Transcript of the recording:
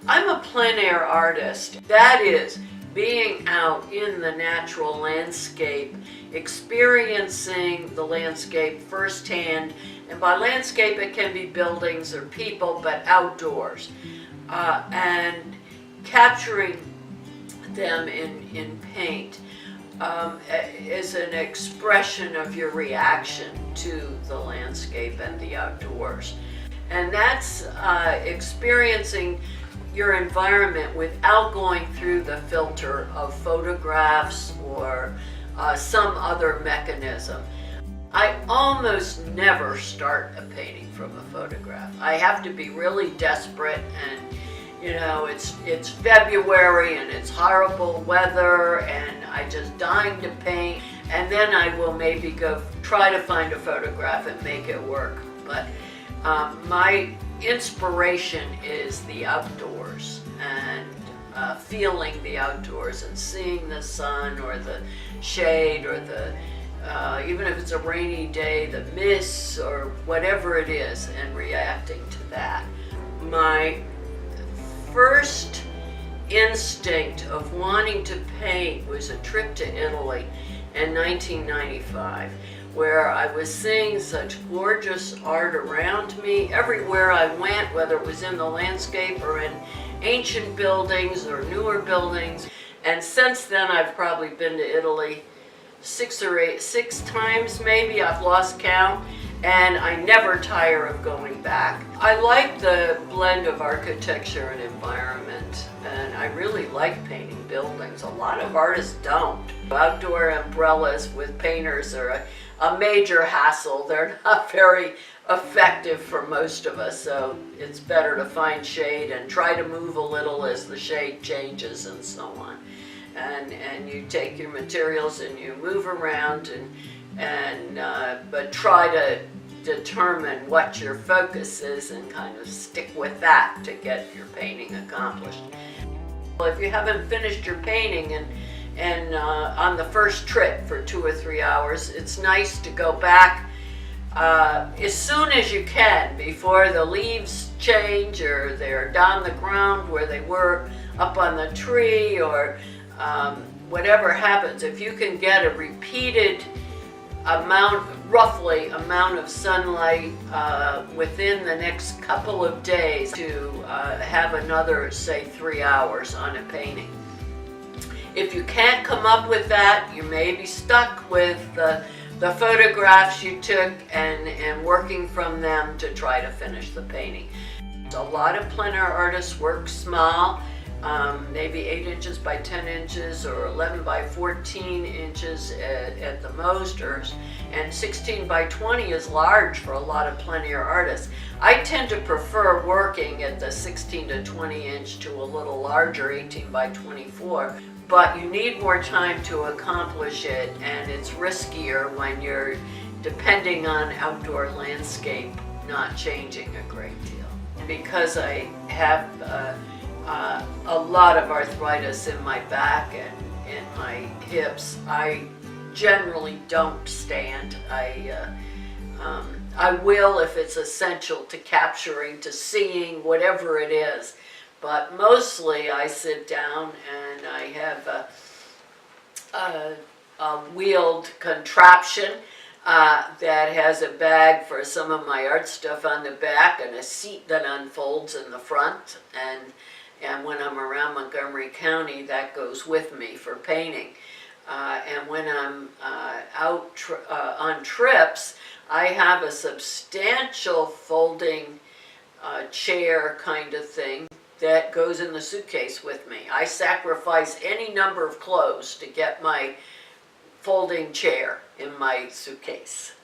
I'm a plein air artist. That is, being out in the natural landscape, experiencing the landscape firsthand. And by landscape, it can be buildings or people, but outdoors. And capturing them in paint is an expression of your reaction to the landscape and the outdoors. And that's experiencing your environment without going through the filter of photographs or some other mechanism. I almost never start a painting from a photograph. I have to be really desperate, and you know, it's February and it's horrible weather and I just dying to paint, and then I will maybe go try to find a photograph and make it work. But my inspiration is the outdoors, and feeling the outdoors and seeing the sun or the shade or the even if it's a rainy day, the mists or whatever it is, and reacting to that. My first instinct of wanting to paint was a trip to Italy in 1995, where I was seeing such gorgeous art around me everywhere I went, whether it was in the landscape or in ancient buildings or newer buildings. And since then, I've probably been to Italy six times maybe. I've lost count, and I never tire of going back. I like the blend of architecture and environment, and I really like painting buildings. A lot of artists don't. Outdoor umbrellas with painters are a major hassle. They're not very effective for most of us, so it's better to find shade and try to move a little as the shade changes and so on. And you take your materials and you move around, but try to determine what your focus is and kind of stick with that to get your painting accomplished. Well, if you haven't finished your painting and on the first trip for 2 or 3 hours, it's nice to go back as soon as you can before the leaves change or they're down the ground where they were up on the tree, or whatever happens. If you can get a repeated roughly amount of sunlight within the next couple of days to have another, say, 3 hours on a painting. If you can't come up with that, you may be stuck with the photographs you took and working from them to try to finish the painting. A lot of plein air artists work small, maybe 8 inches by 10 inches or 11 by 14 inches at the most, and 16 by 20 is large for a lot of plein air artists. I tend to prefer working at the 16 to 20 inch to a little larger 18 by 24, but you need more time to accomplish it, and it's riskier when you're depending on outdoor landscape not changing a great deal. Because I have a lot of arthritis in my back and in my hips, I generally don't stand. I will if it's essential to capturing, to seeing, whatever it is. But mostly I sit down and I have a wheeled contraption that has a bag for some of my art stuff on the back and a seat that unfolds in the front. And when I'm around Montgomery County, that goes with me for painting. And when I'm out on trips, I have a substantial folding chair kind of thing that goes in the suitcase with me. I sacrifice any number of clothes to get my folding chair in my suitcase.